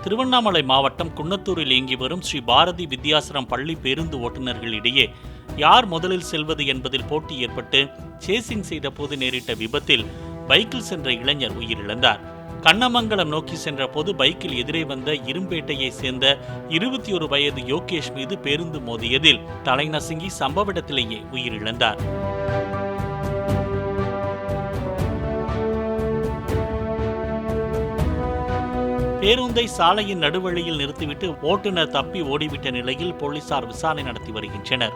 திருவண்ணாமலை மாவட்டம் குன்னத்தூரில் இயங்கி வரும் ஸ்ரீ பாரதி வித்யாசிரம் பள்ளி பேருந்து ஓட்டுநர்களிடையே யார் முதலில் செல்வது என்பதில் போட்டி ஏற்பட்டு சேசிங் செய்த போது நேரிட்ட விபத்தில் பைக்கில் சென்ற இளைஞர் உயிரிழந்தார். கண்ணமங்கலம் நோக்கி சென்ற போது பைக்கில் எதிரே வந்த இரும்பேட்டையை சேர்ந்த 21 வயது யோகேஷ் மீது பேருந்து மோதியதில் தலை நசுங்கி சம்பவ இடத்திலேயே உயிரிழந்தார். பேருந்தை சாலையின் நடுவழியில் நிறுத்திவிட்டு ஓட்டுநர் தப்பி ஓடிவிட்ட நிலையில் போலீசார் விசாரணை நடத்தி வருகின்றனர்.